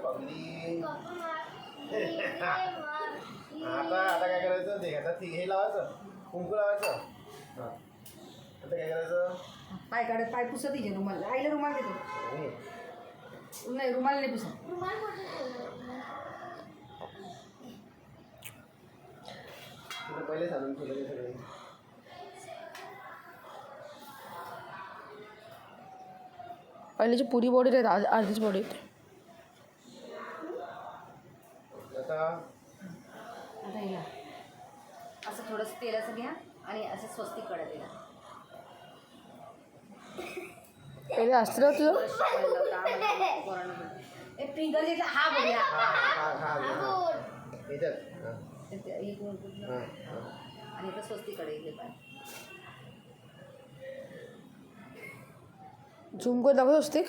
पगली. आता काय करायचं ते आता हे लावायचं कुंकू लावायचं. हां आता काय करायचं पाय काढत पाय पुसत तिचे रुमाल आईला रुमाल देतो नाही रुमाल नाही पुसत पहिले सांगून ठेवलं सगळे. पहिल्याची पुरी बॉडी राहते अर्धीच बॉडी येते. आता हिला असं थोडंसं तेलाचं घ्या आणि असं स्वस्तिक कडा दिला पहिले असतं ना तुझं फिंगर घेतला हा बघूया आणि आता स्वस्तिक कडे गेले पाय झूम करून दाखवत असते.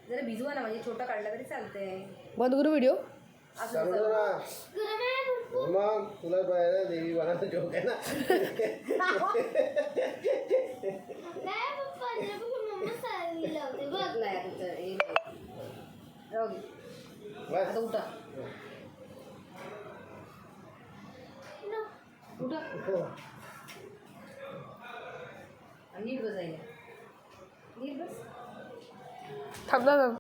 जरा भिजवा ना म्हणजे छोटा काढला तरी चालतंय. बंद करू व्हिडिओ. चालू दे ना मग तुला पाहिजे देवी बाळाचा जोक आहे ना. आता उठा उठा नीट बसायला नीट बस. थांब ना.